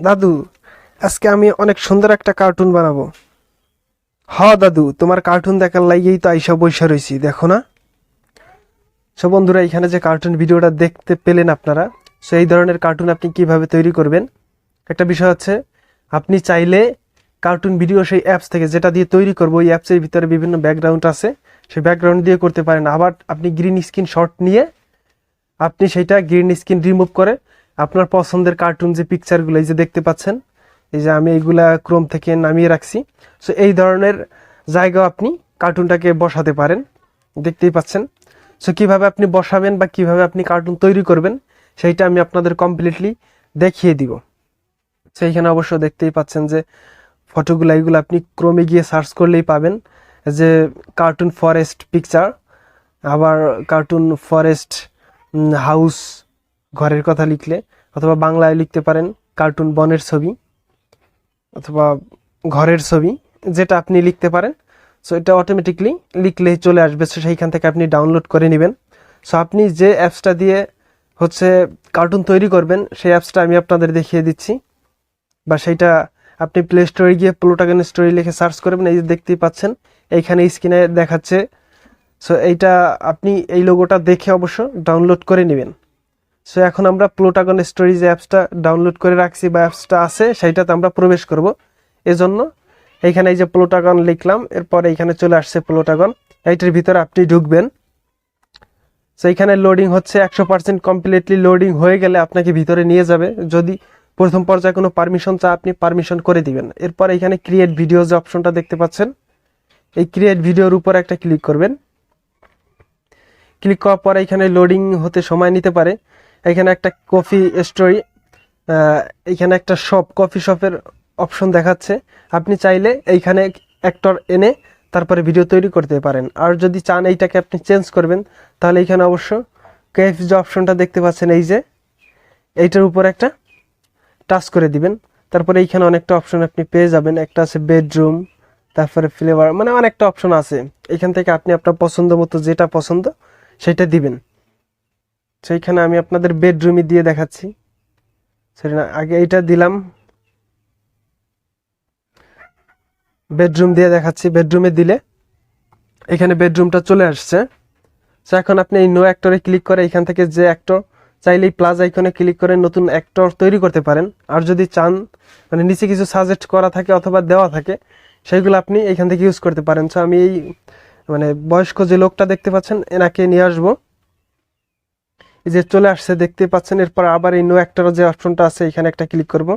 দাদু, আজকে আমি অনেক সুন্দর একটা কার্টুন বানাবো। দাদু, তোমার কার্টুন দেখার লাগেই তো আইসা বইসা রইছি, দেখো না? সব বন্ধুরা, এখানে যে কার্টুন ভিডিওটা দেখতে পেলেন আপনারা, এই ধরনের কার্টুন আপনি কিভাবে তৈরি করবেন। একটা বিষয় হচ্ছে, আপনি চাইলে কার্টুন ভিডিও সেই অ্যাপস থেকে যেটা দিয়ে তৈরি করবো, ওই অ্যাপসের ভিতরে বিভিন্ন ব্যাকগ্রাউন্ড আছে, সেই ব্যাকগ্রাউন্ড দিয়ে করতে পারেন। আবার আপনি গ্রিন স্ক্রিন শট নিয়ে আপনি সেইটা গ্রিন স্ক্রিন রিমুভ করে আপনার পছন্দের কার্টুন যে পিকচারগুলো এই যে দেখতে পাচ্ছেন, এই যে আমি এইগুলা ক্রোম থেকে নামিয়ে রাখছি। এই ধরনের জায়গাও আপনি কার্টুনটাকে বসাতে পারেন, দেখতেই পাচ্ছেন। কিভাবে আপনি বসাবেন বা কিভাবে আপনি কার্টুন তৈরি করবেন সেইটা আমি আপনাদের কমপ্লিটলি দেখিয়ে দিব। এইখানে অবশ্য দেখতেই পাচ্ছেন যে ফটোগুলো, এইগুলো আপনি ক্রোমে গিয়ে সার্চ করলেই পাবেন, যে কার্টুন ফরেস্ট পিকচার, আবার কার্টুন ফরেস্ট হাউস, ঘরের কথা লিখলে, অথবা বাংলায় লিখতে পারেন কার্টুন বনের ছবি অথবা ঘরের ছবি, যেটা আপনি লিখতে পারেন। এটা অটোমেটিকলি লিখলেই চলে আসবে। সেইখান থেকে আপনি ডাউনলোড করে নেবেন। আপনি যে অ্যাপসটা দিয়ে হচ্ছে কার্টুন তৈরি করবেন, সেই অ্যাপসটা আমি আপনাদের দেখিয়ে দিচ্ছি। বা সেইটা আপনি প্লে স্টোরে গিয়ে প্লুটাগন স্টোরি লিখে সার্চ করবেন। এই যে দেখতেই পাচ্ছেন এইখানে স্ক্রিনে দেখাচ্ছে। এইটা আপনি এই লোগোটা দেখে অবশ্য ডাউনলোড করে নেবেন। এখন আমরা প্লুটাগন স্টোরি যে অ্যাপসটা ডাউনলোড করে রাখছি বা অ্যাপসটা আছে, সেইটাতে আমরা প্রবেশ করব। এজন্য এইখানে এই যে প্লুটাগন লিখলাম, এরপর এইখানে চলে আসছে প্লুটাগন, এইটার ভিতরে আপনি ঢুকবেন। এইখানে লোডিং হচ্ছে, 100% কমপ্লিটলি লোডিং হয়ে গেলে আপনাকে ভিতরে নিয়ে যাবে। যদি প্রথম পর্যায়ে কোনো পারমিশন চায়, আপনি পারমিশন করে দিবেন। এরপর এখানে ক্রিয়েট ভিডিও যে অপশনটা দেখতে পাচ্ছেন, এই ক্রিয়েট ভিডিওর উপর একটা ক্লিক করবেন। ক্লিক করার পর এখানে লোডিং হতে সময় নিতে পারে। এখানে একটা কফি স্টোরি, এখানে একটা শপ, কফি শপের অপশন দেখাচ্ছে। আপনি চাইলে এইখানে অ্যাক্টর এনে তারপরে ভিডিও তৈরি করতে পারেন। আর যদি চান এইটাকে আপনি চেঞ্জ করবেন, তাহলে এইখানে অবশ্য কেএফ যে অপশনটা দেখতে পাচ্ছেন, এই যে এইটার উপর একটা টাচ করে দিবেন। তারপরে এইখানে অনেকটা অপশন আপনি পেয়ে যাবেন। একটা আছে বেডরুম, তারপরে ফ্লেভার, মানে অনেকটা অপশন আছে। এখান থেকে আপনি আপনার পছন্দ মতো যেটা পছন্দ সেটা দিবেন। সেইখানে আমি আপনাদের বেডরুমই দিয়ে দেখাচ্ছি। সরি না, আগে এইটা দিলাম, বেডরুম দিয়ে দেখাচ্ছি। বেডরুমে দিলে এখানে বেডরুমটা চলে আসছে। এখন আপনি এই নো অ্যাক্টরে ক্লিক করে এখান থেকে যে অ্যাক্টর চাইলেই প্লাস আইকনে ক্লিক করে নতুন অ্যাক্টর তৈরি করতে পারেন। আর যদি চান, মানে নিচে কিছু সাজেস্ট করা থাকে অথবা দেওয়া থাকে, সেইগুলো আপনি এখান থেকে ইউজ করতে পারেন। আমি এই মানে বয়স্ক যে লোকটা দেখতে পাচ্ছেন, এনাকে নিয়ে আসবো। এই যে চলে আসছে দেখতে পাচ্ছেন। এরপর আবার এই নো অ্যাক্টরের যে অপশনটা আছে, এখানে একটা ক্লিক করব।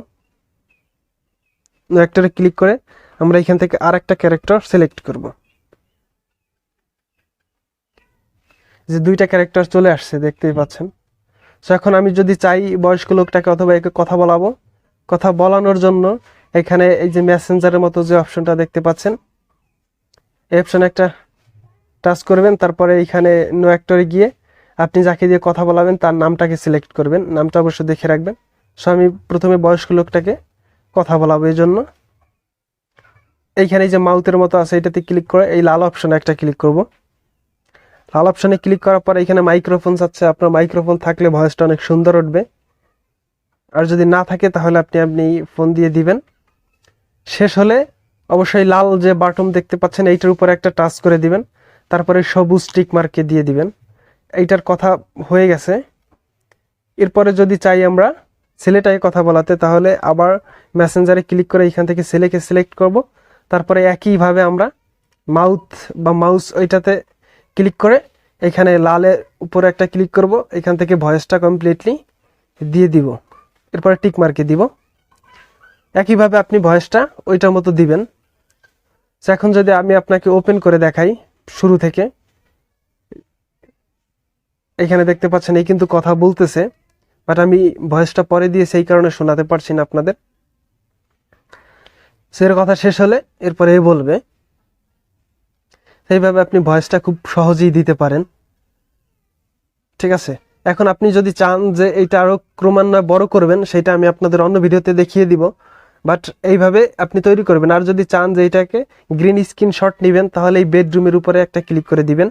নো অ্যাক্টরে ক্লিক করে আমরা এখান থেকে আর একটা ক্যারেক্টার সিলেক্ট করব। যে দুইটা ক্যারেক্টার চলে আসছে দেখতেই পাচ্ছেন। এখন আমি যদি চাই বয়স্ক লোকটাকে অথবা একে কথা বলাবো, কথা বলানোর জন্য এখানে এই যে মেসেঞ্জারের মতো যে অপশনটা দেখতে পাচ্ছেন, এই অপশনে একটা টাচ করবেন। তারপরে এইখানে নো অ্যাক্টরে গিয়ে আপনি যাকে দিয়ে কথা বলাবেন তার নামটাকে সিলেক্ট করবেন। নামটা অবশ্য দেখে রাখবেন। আমি প্রথমে বয়স্ক লোকটাকে কথা বলাবো। এই জন্য এইখানে এই যে মাউথের মতো আছে, এটাতে ক্লিক করে এই লাল অপশনে একটা ক্লিক করব। লাল অপশনে ক্লিক করার পর এখানে মাইক্রোফোন আছে। আপনার মাইক্রোফোন থাকলে ভয়েসটা অনেক সুন্দর উঠবে, আর যদি না থাকে তাহলে আপনি ফোন দিয়ে দিবেন। শেষ হলে অবশ্যই লাল যে বাটন দেখতে পাচ্ছেন, এইটার উপরে একটা টাচ করে দিবেন। তারপরে সবুজ টিক মার্কে দিয়ে দিবেন। এইটার কথা হয়ে গেছে। এরপরে যদি চাই আমরা ছেলেটাকে কথা বলাতে, তাহলে আবার মেসেঞ্জারে ক্লিক করে এখান থেকে ছেলেকে সিলেক্ট করব। তারপরে একইভাবে আমরা মাউথ বা মাউস ওইটাতে ক্লিক করে এখানে লালের উপরে একটা ক্লিক করব। এখান থেকে ভয়েসটা কমপ্লিটলি দিয়ে দিব। এরপরে টিক মার্কে দিব। একইভাবে আপনি ভয়েসটা ওইটার মতো দিবেন। এখন যদি আমি আপনাকে ওপেন করে দেখাই শুরু থেকে, এখানে দেখতে পাচ্ছেন এই কিন্তু কথা বলতেছে, বাট আমি ভয়েসটা পরে দিয়ে সেই কারণে শোনাতে পারছি না আপনাদের। এর কথা শেষ হলে এরপরে বলবে। সেইভাবে আপনি ভয়েসটা খুব সহজেই দিতে পারেন। ঠিক আছে, এখন আপনি যদি চান যে এইটা আরো ক্রমান্বয়ে বড় করবেন, সেটা আমি আপনাদের অন্য ভিডিওতে দেখিয়ে দিব। বাট এইভাবে আপনি তৈরি করবেন। আর যদি চান যে এটাকে গ্রিন স্ক্রিন শট নেবেন, তাহলে এই বেডরুমের উপরে একটা ক্লিক করে দিবেন,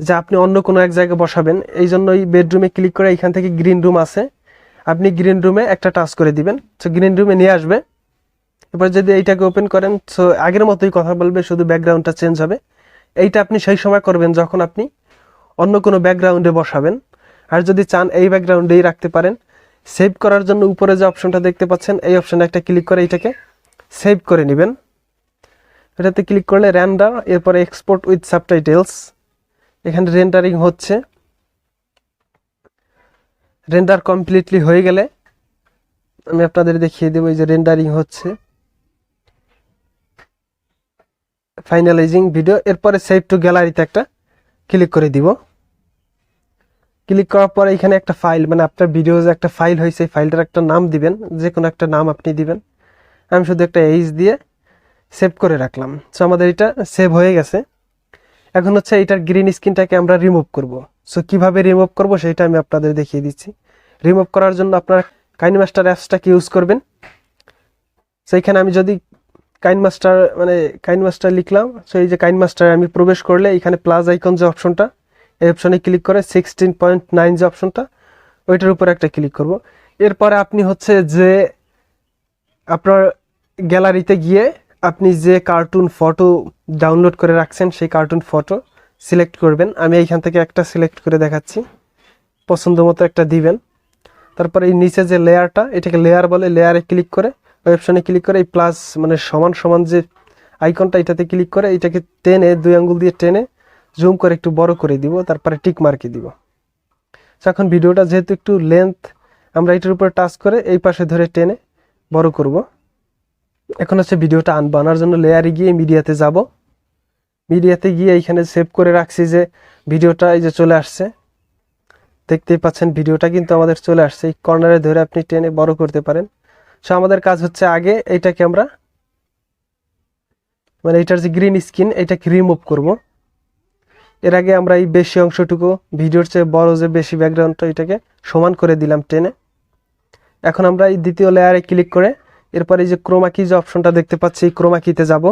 যে আপনি অন্য কোনো এক জায়গায় বসাবেন। এই জন্য এই বেডরুমে ক্লিক করে এখান থেকে গ্রিন রুম আছে, আপনি গ্রিন রুমে একটা টাচ করে দিবেন, সো গ্রিন রুমে নিয়ে আসবে। এবার যদি এইটাকে ওপেন করেন, সো আগের মতোই কথা বলবে, শুধু ব্যাকগ্রাউন্ডটা চেঞ্জ হবে। এইটা আপনি সেই সময় করবেন যখন আপনি অন্য কোনো ব্যাকগ্রাউন্ডে বসাবেন। আর যদি চান এই ব্যাকগ্রাউন্ডেই রাখতে পারেন। সেভ করার জন্য উপরে যে অপশনটা দেখতে পাচ্ছেন, এই অপশনে একটা ক্লিক করে এটাকে সেভ করে নেবেন। এটাতে ক্লিক করলে রেন্ডার, এরপরে এক্সপোর্ট উইথ সাবটাইটেলস, এখানে রেন্ডারিং হচ্ছে। রেন্ডার কমপ্লিটলি হয়ে গেলে আমি আপনাদের দেখিয়ে দেবো, এই যে রেন্ডারিং হচ্ছে, ফাইনালাইজিং ভিডিও। এরপরে সেভ টু গ্যালারিতে একটা ক্লিক করে দিব। ক্লিক করার পরে এখানে একটা ফাইল, মানে আপনার ভিডিও যে একটা ফাইল হয়েছে, এই ফাইলটার একটা নাম দিবেন, যে কোনো একটা নাম আপনি দিবেন। আমি শুধু একটা এইচ দিয়ে সেভ করে রাখলাম। সো আমাদের এটা সেভ হয়ে গেছে। এখন হচ্ছে এইটার গ্রিন স্ক্রিনটাকে আমরা রিমুভ করব। সো কিভাবে রিমুভ করব সেটা আমি আপনাদের দেখিয়ে দিচ্ছি। রিমুভ করার জন্য আপনারা কাইনমাস্টার অ্যাপসটাকে ইউজ করবেন। সেইখানে আমি যদি কাইনমাস্টার লিখলাম, সো এই যে কাইনমাস্টারে আমি প্রবেশ করলে এখানে প্লাস আইকন যে অপশনটা, এই অপশনে ক্লিক করে 16.9 যে অপশনটা, ওইটার উপরে একটা ক্লিক করব। এরপরে আপনি হচ্ছে যে আপনার গ্যালারিতে গিয়ে আপনি যে কার্টুন ফটো ডাউনলোড করে রাখছেন, সেই কার্টুন ফটো সিলেক্ট করবেন। আমি এইখান থেকে একটা সিলেক্ট করে দেখাচ্ছি, পছন্দ মতো একটা দিবেন। তারপরে এই নিচে যে লেয়ারটা, এটাকে লেয়ার বলে, লেয়ারে ক্লিক করে ওই অপশনে ক্লিক করে এই প্লাস মানে সমান সমান যে আইকনটা, এটাতে ক্লিক করে এটাকে টেনে, 2 আঙ্গুল দিয়ে টেনে জুম করে একটু বড় করে দিব, তারপরে টিক মার্কে দিব। এখন ভিডিওটা যেহেতু একটু লেন্থ, আমরা এটার উপরে টাচ করে এই পাশে ধরে টেনে বড় করব। এখন হচ্ছে ভিডিওটা আনার জন্য লেয়ারে গিয়ে মিডিয়াতে যাব। মিডিয়াতে গিয়ে এইখানে সেভ করে রাখছি যে ভিডিওটা, এই যে চলে আসছে, দেখতেই পাচ্ছেন ভিডিওটা কিন্তু আমাদের চলে আসছে। এই কর্নারে ধরে আপনি টেনে বড় করতে পারেন। সো আমাদের কাজ হচ্ছে আগে এইটাকে আমরা, মানে এটার যে গ্রিন স্ক্রিন, এটাকে রিমুভ করব। এর আগে আমরা এই বেশি অংশটুকু, ভিডিওর চেয়ে বড় যে বেশি ব্যাকগ্রাউন্ডটা, এটাকে সমান করে দিলাম টেনে। এখন আমরা এই দ্বিতীয় লেয়ারে ক্লিক করে এরপরে এই যে ক্রোমা কি যে অপশনটা দেখতে পাচ্ছি, এই ক্রোমা কিতে যাব।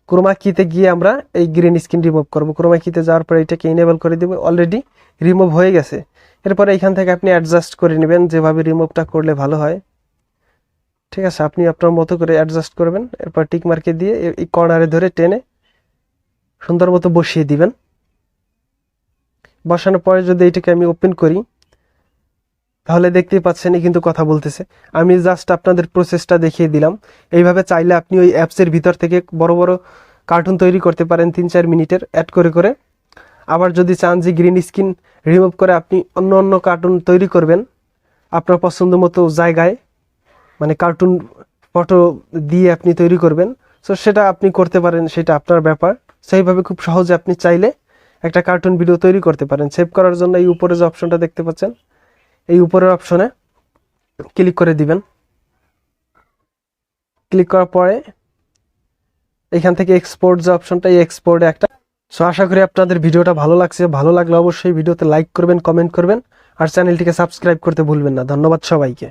ক্রোমা কিতে গিয়ে আমরা এই গ্রিন স্ক্রিন রিমুভ করব। ক্রোমা কিতে যাওয়ার পরে এটাকে ইনেবল করে দিব, অলরেডি রিমুভ হয়ে গেছে। এরপরে এখান থেকে আপনি অ্যাডজাস্ট করে নেবেন, যেভাবে রিমুভটা করলে ভালো হয়। ঠিক আছে, আপনি আপনার মতো করে অ্যাডজাস্ট করবেন। এরপর টিক মার্কে দিয়ে এই কর্নারে ধরে টেনে সুন্দর মতো বসিয়ে দিবেন। বসানোর পরে যদি এটাকে আমি ওপেন করি, তাহলে দেখতেই পাচ্ছেন কিন্তু কথা বলতেছে। আমি জাস্ট আপনাদের প্রসেসটা দেখিয়ে দিলাম। এইভাবে চাইলে আপনি ওই অ্যাপসের ভিতর থেকে বড় বড় কার্টুন তৈরি করতে পারেন 3-4 মিনিটের অ্যাড করে করে। আবার যদি চান যে গ্রিন স্ক্রিন রিমুভ করে আপনি অন্য অন্য কার্টুন তৈরি করবেন আপনার পছন্দ মতো জায়গায়, মানে কার্টুন ফটো দিয়ে আপনি তৈরি করবেন, সো সেটা আপনি করতে পারেন, সেটা আপনার ব্যাপার। সেইভাবে খুব সহজে আপনি চাইলে একটা কার্টুন ভিডিও তৈরি করতে পারেন। সেভ করার জন্য এই উপরে যে অপশনটা দেখতে পাচ্ছেন, এই উপরের অপশনে ক্লিক করে দিবেন। ক্লিক করার পরে এখান থেকে এক্সপোর্ট যে অপশনটা, এই এক্সপোর্টে একটা। সো আশা করি আপনাদের ভিডিওটা ভালো লাগছে। ভালো লাগলে অবশ্যই ভিডিওতে লাইক করবেন, কমেন্ট করবেন, আর চ্যানেলটিকে সাবস্ক্রাইব করতে ভুলবেন না। ধন্যবাদ সবাইকে।